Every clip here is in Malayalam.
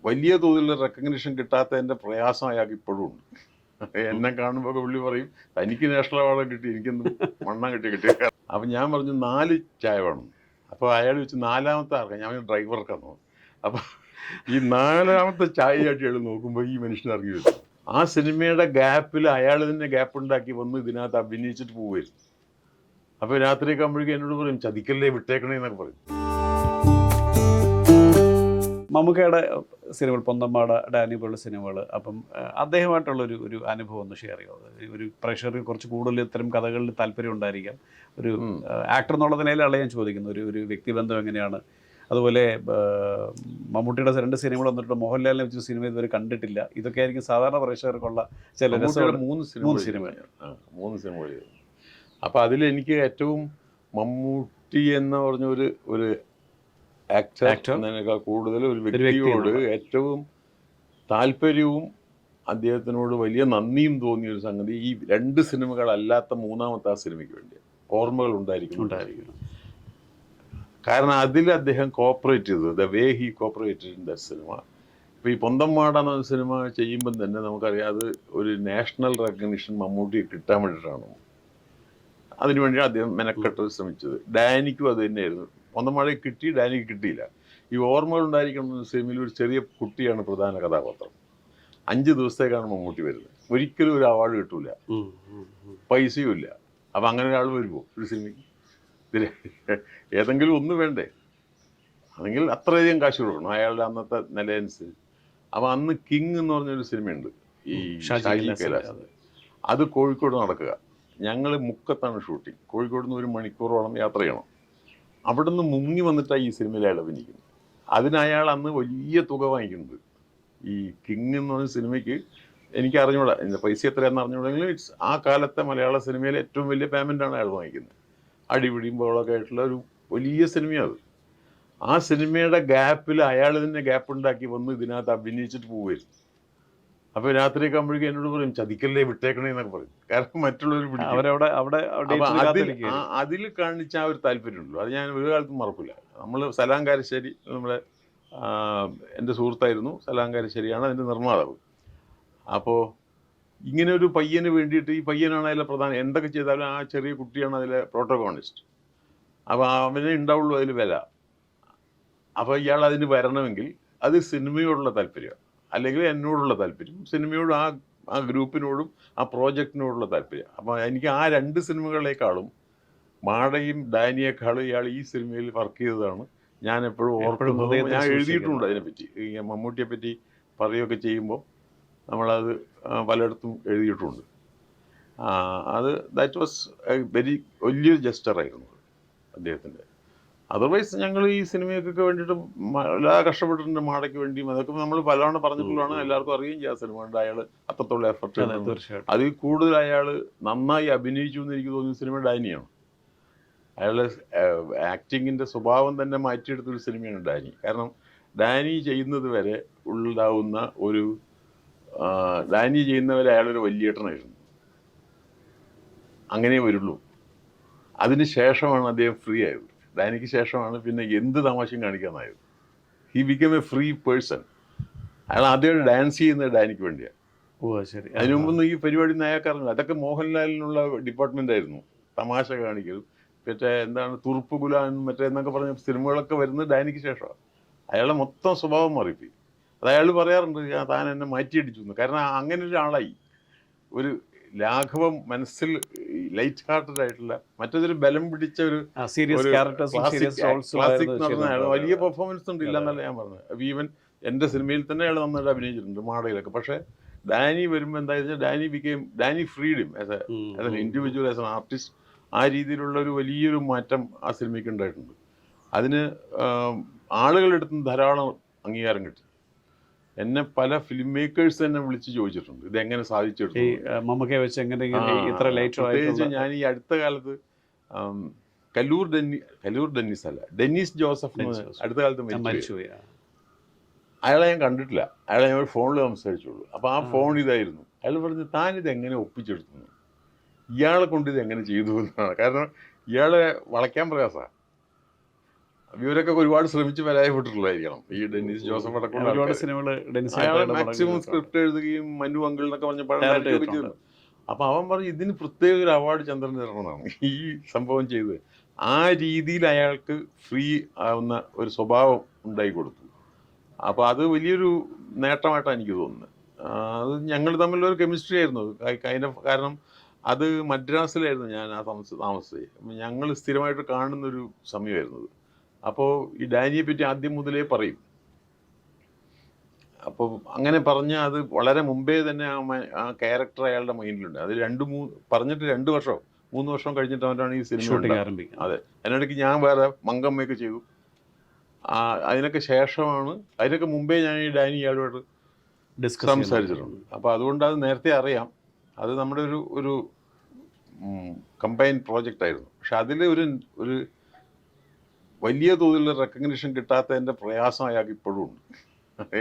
വലിയ തോതിലുള്ള റെക്കഗ്നിഷൻ കിട്ടാത്തതിൻ്റെ പ്രയാസം അയാൾക്ക് ഇപ്പോഴും ഉണ്ട്. എന്നെ കാണുമ്പോൾ പുള്ളി പറയും തനിക്ക് നാഷണൽ അവാർഡ് കിട്ടി, എനിക്കൊന്നും മണ്ണം കിട്ടിയ. അപ്പം ഞാൻ പറഞ്ഞു 4 ചായ വേണം. അപ്പോൾ അയാൾ വെച്ച് 4ാമത്തെ ആർക്കാണ്, ഞാൻ ഡ്രൈവർക്കാണ് തോന്നുന്നു. അപ്പം ഈ 4ാമത്തെ ചായയായിട്ട് അയാൾ നോക്കുമ്പോൾ ഈ മനുഷ്യൻ ഇറങ്ങി വരും. ആ സിനിമയുടെ ഗ്യാപ്പിൽ അയാൾ തന്നെ ഗ്യാപ്പ് ഉണ്ടാക്കി വന്ന് ഇതിനകത്ത് അഭിനയിച്ചിട്ട് പോവുമായിരുന്നു. അപ്പോൾ രാത്രിയൊക്കെ ആകുമ്പോഴേക്കും എന്നോട് പറയും ചതിക്കല്ലേ, വിട്ടേക്കണേ എന്നൊക്കെ പറയും. മമ്മൂക്കയുടെ സിനിമകൾ, പൊന്തമ്മാട, ഡാനി പോലുള്ള സിനിമകൾ, അപ്പം അദ്ദേഹമായിട്ടുള്ളൊരു അനുഭവം ഒന്ന് ഷെയർ ചെയ്യുമോ? ഒരു പ്രേക്ഷകർക്ക് കുറച്ച് കൂടുതൽ ഇത്തരം കഥകളിൽ താല്പര്യം ഉണ്ടായിരിക്കാം. ഒരു ആക്ടർ എന്നുള്ള നിലയിലാണ് ഞാൻ ചോദിക്കുന്നത്. ഒരു വ്യക്തിബന്ധം എങ്ങനെയാണ്? അതുപോലെ മമ്മൂട്ടിയുടെ 2 സിനിമകൾ വന്നിട്ട് മോഹൻലാലിനെ വെച്ച് സിനിമ ഇതുവരെ കണ്ടിട്ടില്ല. ഇതൊക്കെ ആയിരിക്കും സാധാരണ പ്രേക്ഷകർക്കുള്ള ചില രസമുള്ള 3 സിനിമകൾ. അപ്പോൾ അതിലെനിക്ക് ഏറ്റവും മമ്മൂട്ടി എന്ന് പറഞ്ഞ ഒരു ആക്ടർ എന്നതിനേക്കാൾ കൂടുതൽ ഒരു വ്യക്തിയോട് ഏറ്റവും താല്പര്യവും അദ്ദേഹത്തിനോട് വലിയ നന്ദിയും തോന്നിയൊരു സംഗതി ഈ 2 സിനിമകളല്ലാത്ത 3ാമത്തെ ആ സിനിമയ്ക്ക് വേണ്ടി ഓർമ്മകൾ ഉണ്ടായിരിക്കും. കാരണം അതിൽ അദ്ദേഹം കോപ്പറേറ്റ് ചെയ്തത്, the way he cooperated in the cinema. ഇപ്പോൾ ഈ പൊന്തമ്മാട എന്ന സിനിമ ചെയ്യുമ്പം തന്നെ നമുക്കറിയാം അത് ഒരു നാഷണൽ റെക്കഗ്നിഷൻ മമ്മൂട്ടി കിട്ടാൻ വേണ്ടിയിട്ടാണ് അതിനുവേണ്ടി അദ്ദേഹം മെനക്കെട്ട് ശ്രമിച്ചത്. ഡാനിക്കും അത് തന്നെയായിരുന്നു. പൊന്തമ്മാടയ്ക്ക് കിട്ടി, ഡാനിക്ക് കിട്ടിയില്ല. ഈ ഓർമ്മകൾ ഉണ്ടായിരിക്കുന്ന സിനിമയിൽ ഒരു ചെറിയ കുട്ടിയാണ് പ്രധാന കഥാപാത്രം. 5 ദിവസത്തേക്കാണ് മമ്മൂട്ടി വരുന്നത്. ഒരിക്കലും ഒരു അവാർഡ് കിട്ടൂല, പൈസയും ഇല്ല. അപ്പം അങ്ങനെ ഒരാൾ വരുമോ ഒരു സിനിമയ്ക്ക്? ഇതിൽ ഏതെങ്കിലും ഒന്ന് വേണ്ടേ? അല്ലെങ്കിൽ അത്രയധികം കാശ് കൊടുക്കണം അയാളുടെ അന്നത്തെ നിലയനുസരിച്ച്. അപ്പം അന്ന് കിങ് എന്ന് പറഞ്ഞൊരു സിനിമയുണ്ട്, ഈ ഷാജി കൈലാസ്. അത് കോഴിക്കോട് നടക്കുക. ഞങ്ങൾ മുക്കത്താണ് ഷൂട്ടിങ്. കോഴിക്കോട് നിന്ന് 1 മണിക്കൂറോളം യാത്ര ചെയ്യണം. അവിടെ നിന്ന് മുങ്ങി വന്നിട്ടാണ് ഈ സിനിമയിൽ അയാൾ അഭിനയിക്കുന്നത്. അതിന് അയാൾ അന്ന് വലിയ തുക വാങ്ങിക്കുന്നുണ്ട്. ഈ കിങ് എന്ന് പറഞ്ഞ സിനിമയ്ക്ക് എനിക്ക് അറിഞ്ഞൂടാ, എൻ്റെ പൈസ എത്രയാണെന്ന് അറിഞ്ഞൂടെങ്കിലും ആ കാലത്തെ മലയാള സിനിമയിലെ ഏറ്റവും വലിയ പേയ്മെൻറ്റാണ് അയാൾ വാങ്ങിക്കുന്നത്. അടിപിടിയും ബഹളമൊക്കെ ആയിട്ടുള്ള ഒരു വലിയ സിനിമയാണ് അത്. ആ സിനിമയുടെ ഗ്യാപ്പിൽ അയാൾ തന്നെ ഗ്യാപ്പ് ഉണ്ടാക്കി വന്ന് ഇതിനകത്ത് അഭിനയിച്ചിട്ട് പോവുമായിരുന്നു. അപ്പോൾ രാത്രിയൊക്കെ ആകുമ്പോഴേക്കും എന്നോട് പറയും ചതിക്കല്ലേ, വിട്ടേക്കണേ എന്നൊക്കെ പറയും. കാരണം മറ്റുള്ളവർ അതിൽ കാണിച്ച ആ ഒരു താല്പര്യമുണ്ടല്ലോ, അത് ഞാൻ ഒരു കാലത്തും മറക്കില്ല. നമ്മൾ സലാങ്കാരശ്ശേരി, നമ്മളെ എൻ്റെ സുഹൃത്തായിരുന്നു, സലാങ്കാരശ്ശേരിയാണ് അതിൻ്റെ നിർമ്മാതാവ്. അപ്പോൾ ഇങ്ങനെ ഒരു പയ്യന് വേണ്ടിയിട്ട്, ഈ പയ്യനാണ് അതിലെ പ്രധാനം, എന്തൊക്കെ ചെയ്താലും ആ ചെറിയ കുട്ടിയാണ് അതിലെ പ്രോട്ടോഗോണിസ്റ്റ്. അപ്പോൾ അവനെ ഉണ്ടാവുള്ളൂ അതിൽ വില. അപ്പോൾ ഇയാൾ അതിന് വരണമെങ്കിൽ അത് സിനിമയോടുള്ള താല്പര്യമാണ്, അല്ലെങ്കിൽ എന്നോടുള്ള താല്പര്യം, സിനിമയോടും ആ ഗ്രൂപ്പിനോടും ആ പ്രോജക്റ്റിനോടുള്ള താല്പര്യം. അപ്പോൾ എനിക്ക് ആ 2 സിനിമകളേക്കാളും മാടയും ഡാനിയേക്കാളും ഇയാൾ ഈ സിനിമയിൽ വർക്ക് ചെയ്തതാണ് ഞാൻ എപ്പോഴും ഓർക്കുന്നത്. ഞാൻ എഴുതിയിട്ടുണ്ട് അതിനെപ്പറ്റി, മമ്മൂട്ടിയെ പറ്റി പറയുകയൊക്കെ ചെയ്യുമ്പോൾ നമ്മളത് പലയിടത്തും എഴുതിയിട്ടുണ്ട്. അത് ദാറ്റ് വാസ് വലിയൊരു ജസ്റ്ററായിരുന്നു അദ്ദേഹത്തിൻ്റെ. അതർവൈസ് ഞങ്ങൾ ഈ സിനിമയ്ക്കൊക്കെ വേണ്ടിയിട്ട് എല്ലാ കഷ്ടപ്പെട്ടിട്ടുണ്ട്, മാടയ്ക്ക് വേണ്ടിയും. അതൊക്കെ നമ്മൾ പലവണ്ണം പറഞ്ഞിട്ടുള്ളതാണ്, എല്ലാവർക്കും അറിയുകയും ചെയ്യാം. സിനിമ കൊണ്ട് അയാൾ അത്രത്തോളം എഫർട്ട് ചെയ്തു. അതിൽ കൂടുതൽ അയാൾ നന്നായി അഭിനയിച്ചു എന്ന് എനിക്ക് തോന്നിയ സിനിമ ഡാനിയാണ്. അയാളുടെ ആക്ടിങ്ങിൻ്റെ സ്വഭാവം തന്നെ മാറ്റിയെടുത്തൊരു സിനിമയാണ് ഡാനി. കാരണം ഡാനി ചെയ്യുന്നത് വരെ ഉണ്ടാവുന്ന ഡാനി ചെയ്യുന്നവരെ അയാളൊരു വലിയേട്ടനായിരുന്നു, അങ്ങനെ വരുള്ളൂ. അതിന് ശേഷമാണ് അദ്ദേഹം ഫ്രീ ആയത്. ഡാനിക്ക് ശേഷമാണ് പിന്നെ എന്ത് തമാശയും കാണിക്കാനായത്. He become a free person. അയാൾ ആദ്യം ഡാൻസ് ചെയ്യുന്നത് ഡാനിക്ക് വേണ്ടിയാണ്. ശരി. അതിനു മുമ്പൊന്നും ഈ പരിപാടി നയാക്കാറുണ്ട്. അതൊക്കെ മോഹൻലാലിനുള്ള ഡിപ്പാർട്ട്മെൻ്റ് ആയിരുന്നു, തമാശ കാണിക്കലും. മറ്റേ എന്താണ് തുറുപ്പ് ഗുലാനും എന്നൊക്കെ പറഞ്ഞ സിനിമകളൊക്കെ വരുന്നത് ഡാനിക്ക് ശേഷമാണ്. അയാളുടെ മൊത്തം സ്വഭാവം മാറിപ്പോയി. അത് അയാൾ പറയാറുണ്ട്, താൻ എന്നെ മാറ്റിയടിച്ചു എന്ന്. കാരണം അങ്ങനെ ഒരാളായി. ഒരു ലാഘവം മനസ്സിൽ ലൈറ്റ് ഹാർട്ടഡ് ആയിട്ടുള്ള, മറ്റൊരു ബലം പിടിച്ച ഒരു ക്ലാസിക് നടന്ന അയാൾ വലിയ പെർഫോമൻസ് ഉണ്ട്, ഇല്ല എന്നല്ല ഞാൻ പറഞ്ഞത്. ഈവൻ എൻ്റെ സിനിമയിൽ തന്നെ അയാൾ നന്നായിട്ട് അഭിനയിച്ചിട്ടുണ്ട്, മാടയിലൊക്കെ. പക്ഷേ ഡാനി വരുമ്പോൾ എന്താ Danny freedom as an individual, as an artist. ആ രീതിയിലുള്ള ഒരു വലിയൊരു മാറ്റം ആ സിനിമയ്ക്ക് ഉണ്ടായിട്ടുണ്ട്. അതിന് ആളുകളെടുത്ത് ധാരാളം അംഗീകാരം കിട്ടി. എന്നെ പല ഫിലിം മേക്കേഴ്സ് തന്നെ വിളിച്ച് ചോദിച്ചിട്ടുണ്ട് ഇതെങ്ങനെ സാധിച്ചെടുത്തു. ഞാൻ ഈ അടുത്ത കാലത്ത് ഡെന്നീസ് ജോസഫ് അടുത്ത കാലത്ത് മരിച്ചു. അയാളെ ഞാൻ കണ്ടിട്ടില്ല, അയാളെ ഞാൻ ഫോണിൽ സംസാരിച്ചുള്ളൂ. അപ്പോൾ ആ ഫോൺ ഇതായിരുന്നു. അയാൾ പറഞ്ഞു താനിത് എങ്ങനെ ഒപ്പിച്ചെടുത്തു, ഇയാളെ കൊണ്ട് ഇത് എങ്ങനെ ചെയ്തു എന്നാണ്. കാരണം ഇയാളെ വളയ്ക്കാൻ പ്രയാസമാണ്. ഇവരൊക്കെ ഒരുപാട് ശ്രമിച്ച് പരാജയപ്പെട്ടിട്ടുള്ളതായിരിക്കണം ഈ ഡെന്നിസ് ജോസഫ് അടക്കമുള്ള ഒരുപാട് ആൾക്കാര്. സിനിമകൾ ഡെനിസ് അയാൾ ലേറ്ററുടെ മാക്സിമം പടങ്ങൾ സ്ക്രിപ്റ്റ് എഴുതുകയും മനു അങ്കിൾ എന്നൊക്കെ പറഞ്ഞ പടം ഡയറക്റ്റ് ഡയറക്റ്റ് ചെയ്തിട്ടുണ്ട്. ചെയ്തു. അപ്പൊ അവൻ പറഞ്ഞു ഇതിന് പ്രത്യേക ഒരു അവാർഡ് ചന്ദ്രൻ തരണമെന്നാണ് ഈ സംഭവം ചെയ്തത്. ആ രീതിയിൽ അയാൾക്ക് ഫ്രീ ആവുന്ന ഒരു സ്വഭാവം ഉണ്ടായി കൊടുത്തു. അപ്പൊ അത് വലിയൊരു നേട്ടമായിട്ടാണ് എനിക്ക് തോന്നുന്നത്. അത് ഞങ്ങൾ തമ്മിലൊരു കെമിസ്ട്രി ആയിരുന്നു അതിൻ്റെ കാരണം. അത് മദ്രാസിലായിരുന്നു ഞാൻ ആ താമസിച്ചത്. ഞങ്ങൾ സ്ഥിരമായിട്ട് കാണുന്നൊരു സമയമായിരുന്നത്. അപ്പോൾ ഈ ഡാനിയെ പറ്റി ആദ്യം മുതലേ പറയും. അപ്പോൾ അങ്ങനെ പറഞ്ഞ അത് വളരെ മുമ്പേ തന്നെ ആ ക്യാരക്ടർ അയാളുടെ മൈൻഡിലുണ്ട്. അത് പറഞ്ഞിട്ട് 2 വർഷം 3 വർഷം കഴിഞ്ഞിട്ടാണ് ഈ സിനിമ ഷൂട്ടിംഗ് ആരംഭിക്കുന്നത്. അതെ. അതിനിടയ്ക്ക് ഞാൻ വേറെ മങ്കമ്മയൊക്കെ ചെയ്തു. അതിനൊക്കെ ശേഷമാണ്, അതിനൊക്കെ മുമ്പേ ഞാൻ ഈ ഡാനി ഇയാളുമായിട്ട് സംസാരിച്ചിട്ടുണ്ട്. അപ്പോൾ അതുകൊണ്ട് അത് നേരത്തെ അറിയാം. അത് നമ്മുടെ ഒരു കമ്പൈൻ പ്രോജക്റ്റ് ആയിരുന്നു. പക്ഷെ അതിൽ ഒരു വലിയ തോതിലുള്ള റെക്കഗ്നിഷൻ കിട്ടാത്തതിൻ്റെ പ്രയാസം അയാൾക്ക് ഇപ്പോഴും ഉണ്ട്.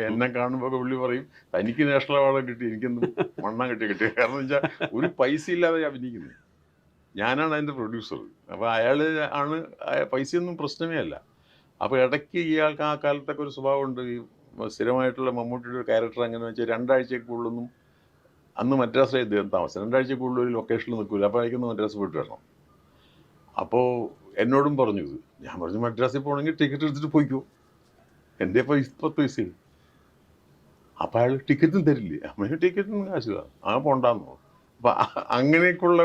എന്നെ കാണുമ്പോൾ പുള്ളി പറയും തനിക്ക് നാഷണൽ അവാർഡ് കിട്ടി, എനിക്കൊന്നും മണ്ണം കിട്ടി. കാരണം വെച്ചാൽ ഒരു പൈസ ഇല്ലാതെ അഭിനയിക്കുന്നത്, ഞാനാണ് അതിൻ്റെ പ്രൊഡ്യൂസർ. അപ്പോൾ അയാൾ ആണ്, പൈസയൊന്നും പ്രശ്നമേ അല്ല. അപ്പോൾ ഇടയ്ക്ക് ഇയാൾക്ക് ആ കാലത്തൊക്കെ ഒരു സ്വഭാവമുണ്ട്. ഈ സ്ഥിരമായിട്ടുള്ള മമ്മൂട്ടിയുടെ ഒരു ക്യാരക്ടർ എങ്ങനെ വെച്ചാൽ 2 ആഴ്ചക്കുള്ളൊന്നും, അന്ന് മദ്രാസിലെ ഇദ്ദേഹം താമസം, 2 ആഴ്ചക്കുള്ളിൽ ഒരു ലൊക്കേഷനിൽ നിൽക്കില്ല. അപ്പോൾ അയക്കുന്ന മദ്രാസ് പോയിട്ട് വരണം. അപ്പോൾ എന്നോടും പറഞ്ഞു ഇത്. ഞാൻ പറഞ്ഞു മദ്രാസിൽ പോകണമെങ്കിൽ ടിക്കറ്റ് എടുത്തിട്ട് പോയിക്കോ, എൻ്റെ 10 പൈസയും. അപ്പോൾ അയാൾ ടിക്കറ്റും തരില്ലേ. അമ്മ ടിക്കറ്റിന് കാശില്ല, പോണ്ടാന്നോ. അപ്പം അങ്ങനെയൊക്കെയുള്ള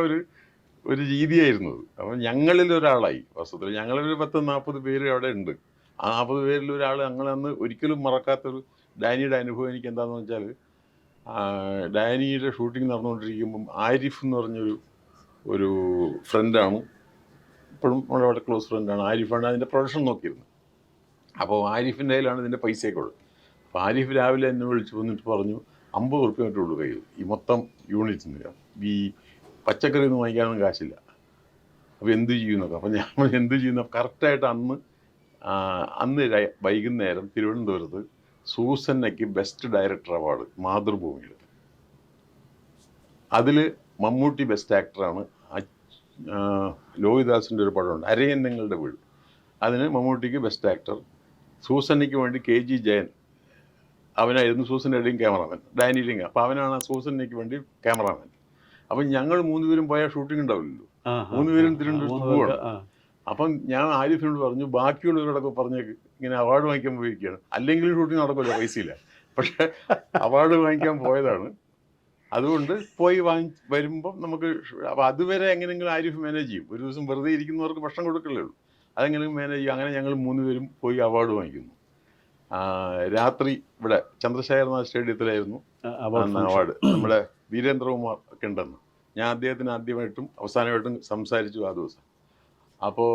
ഒരു രീതിയായിരുന്നു അത്. അപ്പം ഞങ്ങളിൽ ഒരാളായി വസ്തുത്തിൽ. ഞങ്ങളൊരു 10-40 പേര് അവിടെ ഉണ്ട്. ആ 40 പേരിൽ ഒരാൾ. ഞങ്ങളന്ന് ഒരിക്കലും മറക്കാത്തൊരു ഡാനിയുടെ അനുഭവം എനിക്ക് എന്താണെന്ന് വെച്ചാൽ, ഡാനിയുടെ ഷൂട്ടിംഗ് നടന്നുകൊണ്ടിരിക്കുമ്പം ആരിഫ് എന്ന് പറഞ്ഞൊരു ഫ്രണ്ടാണ്, ഇപ്പോഴും നമ്മുടെ അവിടെ ക്ലോസ് ഫ്രണ്ടാണ്. ആരിഫാണ് അതിൻ്റെ പ്രൊഡക്ഷൻ നോക്കിയിരുന്നത്. അപ്പോൾ ആരിഫിൻ്റെ കയ്യിലാണ് ഇതിൻ്റെ പൈസയൊക്കെ ഉള്ളത്. അപ്പോൾ ആരിഫ് രാവിലെ എന്നെ വിളിച്ച് വന്നിട്ട് പറഞ്ഞു 50 ഉറുപ്പ്യ മറ്റുള്ളൂ കയ്യിൽ ഈ മൊത്തം യൂണിറ്റിന്. ഈ പച്ചക്കറി ഒന്നും വാങ്ങിക്കാനൊന്നും കാശില്ല. അപ്പോൾ എന്ത് ചെയ്യുന്നൊക്കെ. അപ്പോൾ ഞാൻ എന്ത് ചെയ്യുന്ന കറക്റ്റായിട്ട് അന്ന് വൈകുന്നേരം തിരുവനന്തപുരത്ത് സൂസന്നയ്ക്ക് ബെസ്റ്റ് ഡയറക്ടർ അവാർഡ് മാതൃഭൂമിയിൽ. അതിൽ മമ്മൂട്ടി ബെസ്റ്റ് ആക്ടറാണ്. ലോഹിദാസിൻ്റെ ഒരു പടമുണ്ട് അരയന്നങ്ങളുടെ വീട്, അതിന് മമ്മൂട്ടിക്ക് ബെസ്റ്റ് ആക്ടർ. സൂസന്നയ്ക്ക് വേണ്ടി KG ജയൻ, അവനായിരുന്നു സൂസന്നയുടെയും ക്യാമറാമാൻ, ഡാനിയുടെയും. അപ്പോൾ അവനാണ് സൂസന്നയ്ക്ക് വേണ്ടി ക്യാമറാമാൻ. അപ്പം ഞങ്ങൾ 3 പേരും പോയാൽ ഷൂട്ടിംഗ് ഉണ്ടാവില്ലല്ലോ. 3 പേരും തിരുവനന്തപുരത്ത് പോവുകയാണ്. അപ്പം ഞാൻ ആരിഫിനോട് പറഞ്ഞു ബാക്കിയുള്ളവരോടൊക്കെ പറഞ്ഞേക്ക് ഇങ്ങനെ അവാർഡ് വാങ്ങിക്കാൻ പോയിരിക്കുകയാണ്, അല്ലെങ്കിൽ ഷൂട്ടിംഗ് നടക്കില്ല, പൈസയില്ല. പക്ഷെ അവാർഡ് വാങ്ങിക്കാൻ പോയതാണ്. അതുകൊണ്ട് പോയി വരുമ്പം നമുക്ക്. അപ്പോൾ അതുവരെ എങ്ങനെയെങ്കിലും ആരിഫ് മാനേജ് ചെയ്യും. ഒരു ദിവസം വെറുതെ ഇരിക്കുന്നവർക്ക് ഭക്ഷണം കൊടുക്കില്ലേ ഉള്ളൂ, അതെങ്ങനെയും മാനേജ് ചെയ്യും. അങ്ങനെ ഞങ്ങൾ 3 പേരും പോയി അവാർഡ് വാങ്ങിക്കുന്നു. രാത്രി ഇവിടെ ചന്ദ്രശേഖരനാഥ് സ്റ്റേഡിയത്തിലായിരുന്നു അവാർഡ്. നമ്മുടെ വീരേന്ദ്രകുമാർ ഒക്കെ ഉണ്ടെന്ന് ഞാൻ അദ്ദേഹത്തിന് ആദ്യമായിട്ടും അവസാനമായിട്ടും സംസാരിച്ചു ആ ദിവസം. അപ്പോൾ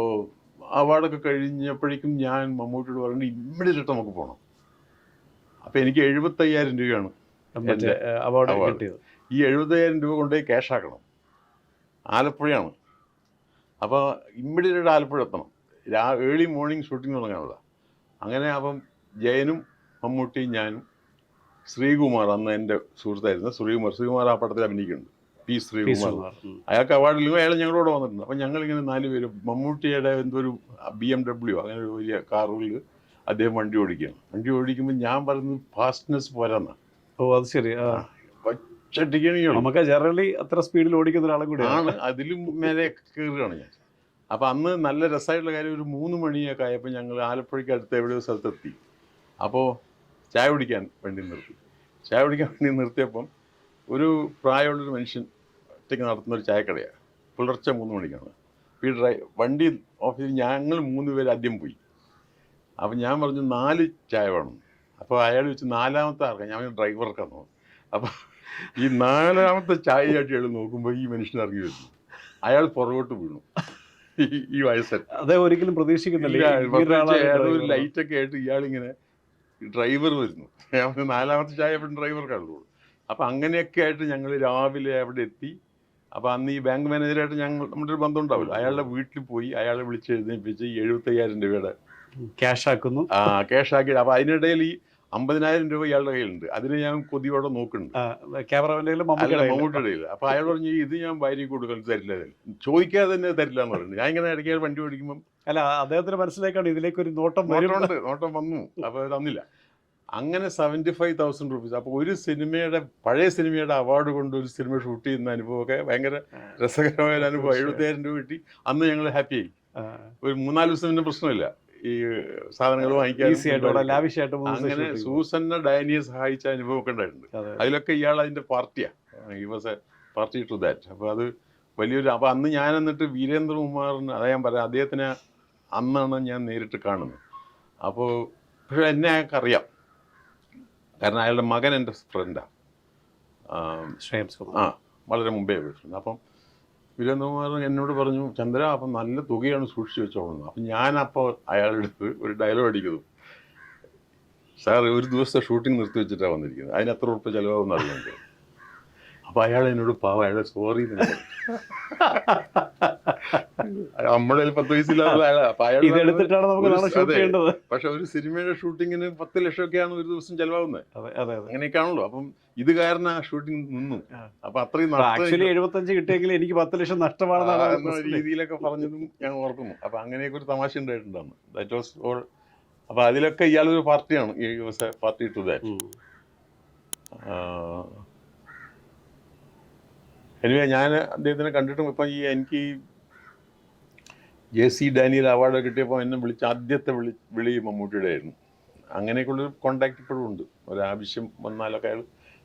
അവാർഡൊക്കെ കഴിഞ്ഞപ്പോഴേക്കും ഞാൻ മമ്മൂട്ടിയോട് പറഞ്ഞു ഇമ്മീഡിയറ്റ് നമുക്ക് പോകണം. അപ്പോൾ എനിക്ക് 75,000 രൂപയാണ് അവാർഡ് കിട്ടിയത്. ഈ 75,000 രൂപ കൊണ്ടുപോയി ക്യാഷ് ആക്കണം. ആലപ്പുഴയാണ്. അപ്പോൾ ഇമ്മീഡിയറ്റ് ആലപ്പുഴ എത്തണം. ഏർലി മോർണിംഗ് ഷൂട്ടിംഗ് തുടങ്ങാനുള്ള. അങ്ങനെ അപ്പം ജയനും മമ്മൂട്ടിയും ഞാനും ശ്രീകുമാർ, അന്ന് എൻ്റെ സുഹൃത്തായിരുന്നു ശ്രീകുമാർ ആ പടത്തിൽ അഭിനയിക്കുന്നുണ്ട്. P. ശ്രീകുമാർ. അയാൾക്ക് അവാർഡിലും അയാൾ ഞങ്ങളോട് വന്നിട്ടുണ്ട്. അപ്പം ഞങ്ങളിങ്ങനെ 4 പേരും മമ്മൂട്ടിയുടെ എന്തൊരു BMW അങ്ങനെ ഒരു വലിയ കാറുകളിൽ അദ്ദേഹം വണ്ടി ഓടിക്കുകയാണ്. വണ്ടി ഓടിക്കുമ്പോൾ ഞാൻ പറയുന്നത് ഫാസ്റ്റ്നെസ് പോരാന്നാണ്. ഓ അത് ശരി. ഒറ്റടിക്കണിയാണ്. നമുക്ക് ജനറലി അത്ര സ്പീഡിൽ ഓടിക്കുന്ന ഒരാളും കൂടിയാണ്. അതിലും മേലെ കയറുകയാണ് ഞാൻ. അപ്പം അന്ന് നല്ല രസമായിട്ടുള്ള കാര്യം, ഒരു 3 മണിയൊക്കെ ആയപ്പോൾ ഞങ്ങൾ ആലപ്പുഴയ്ക്ക് അടുത്ത് എവിടെയോ സ്ഥലത്തെത്തി. അപ്പോൾ ചായ കുടിക്കാൻ വേണ്ടി നിർത്തിയപ്പം ഒരു പ്രായമുള്ളൊരു മനുഷ്യൻ ഒറ്റയ്ക്ക് നടത്തുന്ന ഒരു ചായക്കടയാണ്. പുലർച്ചെ 3 മണിക്കാണ്. ഈ വണ്ടി ഓഫീസിൽ ഞങ്ങൾ 3 പേര് ആദ്യം പോയി. അപ്പം ഞാൻ പറഞ്ഞു 4 ചായ വേണം. അപ്പോൾ അയാൾ വെച്ച് 4ാമത്തെ ആർക്കാണ്. ഞാൻ ഡ്രൈവർക്കാണ് തോന്നുന്നു. അപ്പോൾ ഈ 4ാമത്തെ ചായയായിട്ട് അയാൾ നോക്കുമ്പോൾ ഈ മനുഷ്യൻ ഇറങ്ങി വരുന്നു. അയാൾ പുറകോട്ട് വീണു. ഈ വയസ്സൻ അതേ ഒരിക്കലും പ്രതീക്ഷിക്കുന്നില്ല. ഒരു ലൈറ്റൊക്കെ ആയിട്ട് ഇയാളിങ്ങനെ ഡ്രൈവർ വരുന്നു. ഞാൻ 4ാമത്തെ ചായ എപ്പോഴും ഡ്രൈവർക്കാണല്ലോ. അപ്പം അങ്ങനെയൊക്കെ ആയിട്ട് ഞങ്ങൾ രാവിലെ അവിടെ എത്തി. അപ്പോൾ അന്ന് ഈ ബാങ്ക് മാനേജറായിട്ട് നമ്മുടെ ഒരു ബന്ധം ഉണ്ടാവില്ല. അയാളുടെ വീട്ടിൽ പോയി അയാളെ വിളിച്ച് എഴുന്നേൽപ്പിച്ച് 75,000 രൂപയുടെ ക്യാഷ് ആക്കുന്നു. ക്യാഷ് ആക്കി. അപ്പോൾ അതിനിടയിൽ ഈ 50,000 രൂപ ഇയാളുടെ കയ്യിലുണ്ട്. അതിന് ഞാൻ കൊതിയോടെ നോക്കുന്നുണ്ട്. ക്യാമറമാൻ്റെ അല്ല, മമ്മൂട്ടിയുടെ കയ്യിൽ. അപ്പോൾ അയാൾ പറഞ്ഞു ഇത് ഞാൻ ഭാര്യയ്ക്ക് കൊടുക്കാൻ തരില്ല, ചോദിക്കാതെ തന്നെ തരില്ല എന്ന് പറഞ്ഞു. ഞാൻ ഇങ്ങനെ ഇടയ്ക്ക് വണ്ടി ഓടിക്കുമ്പം അല്ല അദ്ദേഹത്തിന് മനസ്സിലേക്കാണ് ഇതിലേക്ക് ഒരു നോട്ടം നോട്ടം വന്നു. അപ്പോൾ തന്നില്ല. അങ്ങനെ 75,000 റുപ്പീസ്. അപ്പോൾ ഒരു സിനിമയുടെ പഴയ സിനിമയുടെ അവാർഡ് കൊണ്ട് ഒരു സിനിമ ഷൂട്ട് ചെയ്യുന്ന അനുഭവമൊക്കെ ഭയങ്കര രസകരമായ ഒരു അനുഭവം. 70,000 രൂപ കിട്ടി. അന്ന് ഞങ്ങൾ ഹാപ്പിയായി. ഒരു 3-4 ദിവസം പിന്നെ പ്രശ്നമില്ല, ഈ സാധനങ്ങൾ വാങ്ങിക്കാൻ. അങ്ങനെ സൂസന്ന ഡാനിയെ സഹായിച്ച അനുഭവമൊക്കെ ഉണ്ടായിട്ടുണ്ട്. അതിലൊക്കെ ഇയാൾ അതിൻ്റെ പാർട്ടിയാണ്. He was a party to that. അപ്പോൾ അത് വലിയൊരു. അപ്പോൾ അന്ന് ഞാൻ എന്നിട്ട് വീരേന്ദ്രകുമാറിന്, അതാ ഞാൻ പറയാം, അദ്ദേഹത്തിന് അന്നാണ് ഞാൻ നേരിട്ട് കാണുന്നത്. അപ്പോൾ പക്ഷേ എന്നെ അയാൾക്ക് അറിയാം, കാരണം അയാളുടെ മകൻ എൻ്റെ ഫ്രണ്ടാണ്. വളരെ മുമ്പേ വിളിച്ചിട്ടുണ്ട്. അപ്പം വീരേന്ദ്രകുമാർ എന്നോട് പറഞ്ഞു, ചന്ദ്ര അപ്പം നല്ല തുകയാണ് സൂക്ഷിച്ച് വെച്ചോളുന്നത്. അപ്പം ഞാനപ്പോൾ അയാളുടെ അടുത്ത് ഒരു ഡയലോഗ് അടിക്കുന്നു, സാർ ഒരു ദിവസത്തെ ഷൂട്ടിംഗ് നിർത്തി വെച്ചിട്ടാണ് വന്നിരിക്കുന്നത്, അതിന് എത്ര ഉറുപ്പ് ചിലവാകുമെന്ന് അറിയാൻ. അപ്പോൾ അയാൾ എന്നോട് പാവം, അയാളെ സോറി നമ്മുടെ 10 വയസ്സില്ലാതെ. പക്ഷെ ഒരു സിനിമയുടെ ഷൂട്ടിങ്ങിന് 10 ലക്ഷമൊക്കെയാണ് ഒരു ദിവസം ചെലവാകുന്നത്. അങ്ങനെയൊക്കെയാണല്ലോ. അപ്പം ഇത് കാരണം ആ ഷൂട്ടിംഗ് നിന്നു. അപ്പൊ അത്രയും 75 കിട്ടിയെങ്കിൽ എനിക്ക് 10 ലക്ഷം നഷ്ടമാണെന്ന രീതിയിലൊക്കെ പറഞ്ഞതും ഞാൻ ഓർക്കുന്നു. അപ്പൊ അങ്ങനെയൊക്കെ ഒരു തമാശ ഉണ്ടായിട്ടുണ്ടാണ്. That was all. അപ്പൊ അതിലൊക്കെ ഇയാളൊരു പാർട്ടിയാണ്, പാർട്ടി ടു ദാറ്റ്. എനിവേ ഞാൻ അദ്ദേഹത്തിനെ കണ്ടിട്ടും ഇപ്പം എനിക്ക് JC ഡാനിയൽ അവാർഡ് കിട്ടിയപ്പോൾ എന്നെ വിളിച്ച ആദ്യത്തെ വിളി മമ്മൂട്ടിയുടെ ആയിരുന്നു. അങ്ങനെയൊക്കെയുള്ളൊരു കോണ്ടാക്ട് ഇപ്പോഴും ഉണ്ട്. ഒരാവശ്യം വന്നാലൊക്കെ അയാൾ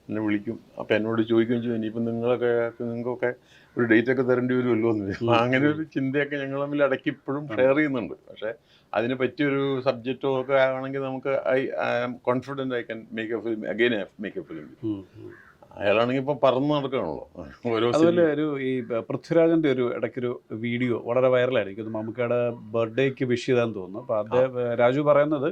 എന്നെ വിളിക്കും. അപ്പോൾ എന്നോട് ചോദിക്കുകയും ചെയ്യും, ഇനിയിപ്പം നിങ്ങൾക്കൊക്കെ ഒരു ഡേറ്റൊക്കെ തരേണ്ടി വരുമല്ലോ എന്ന്. അങ്ങനെ ഒരു ചിന്തയൊക്കെ ഞങ്ങൾ തമ്മിൽ ഇടയ്ക്ക് ഇപ്പോഴും ഷെയർ ചെയ്യുന്നുണ്ട്. പക്ഷേ അതിനെ പറ്റിയൊരു സബ്ജക്റ്റോ ഒക്കെ ആണെങ്കിൽ നമുക്ക് I am confident I can make a film again, make a film. അയാളാണെങ്കിൽ ഇപ്പം പറന്ന് നടക്കുകയാണല്ലോ ഓരോ. അതുപോലെ ഒരു ഈ പൃഥ്വിരാജിൻ്റെ ഒരു ഇടയ്ക്കൊരു വീഡിയോ വളരെ വൈറലായിരിക്കും. ഇത് മമ്മൂക്കയുടെ ബർത്ത്ഡേക്ക് വിഷ് ചെയ്താന്ന് തോന്നുന്നു. അപ്പോൾ അദ്ദേഹം രാജു പറയുന്നത്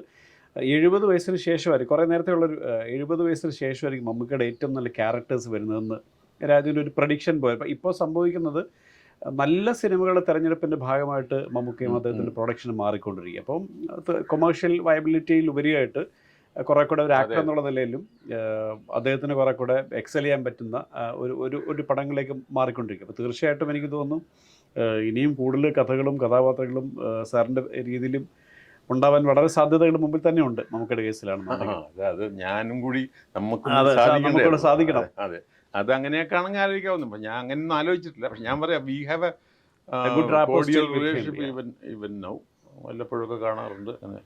70 വയസ്സിന് ശേഷമായിരിക്കും, കുറേ നേരത്തെ ഉള്ളൊരു 70 വയസ്സിന് ശേഷമായിരിക്കും മമ്മൂക്കയുടെ ഏറ്റവും നല്ല ക്യാരക്ടേഴ്സ് വരുന്നതെന്ന് രാജുവിൻ്റെ ഒരു പ്രഡിക്ഷൻ പോയപ്പോൾ. ഇപ്പോൾ സംഭവിക്കുന്നത് നല്ല സിനിമകളുടെ തെരഞ്ഞെടുപ്പിൻ്റെ ഭാഗമായിട്ട് മമ്മൂക്കയും അദ്ദേഹത്തിൻ്റെ പ്രൊഡക്ഷൻ മാറിക്കൊണ്ടിരിക്കുക. അപ്പം കൊമേഴ്ഷ്യൽ വയബിലിറ്റിയിൽ ഉപരിയായിട്ട് കുറെ കൂടെ ഒരു ആക്ടർ എന്നുള്ള നിലയിലും അദ്ദേഹത്തിന് കുറെ കൂടെ എക്സൽ ചെയ്യാൻ പറ്റുന്ന ഒരു പടങ്ങളിലേക്ക് മാറിക്കൊണ്ടിരിക്കും. അപ്പോൾ തീർച്ചയായിട്ടും എനിക്ക് തോന്നുന്നു ഇനിയും കൂടുതൽ കഥകളും കഥാപാത്രങ്ങളും സാറിൻ്റെ രീതിയിലും ഉണ്ടാവാൻ വളരെ സാധ്യതകൾ മുമ്പിൽ തന്നെ ഉണ്ട്. നമുക്കിടെ കേസിലാണ് അത് ഞാനും കൂടി നമുക്ക് സാധിക്കണം. അതെ, അത് അങ്ങനെയൊക്കെ ആണെങ്കിൽ ആലോചിക്കാവുന്നു. അപ്പം ഞാൻ അങ്ങനെയൊന്നും ആലോചിച്ചിട്ടില്ല. പക്ഷെ ഞാൻ പറയാം, we have A good relationship even now. വല്ലപ്പോഴൊക്കെ കാണാറുണ്ട്. അങ്ങനെ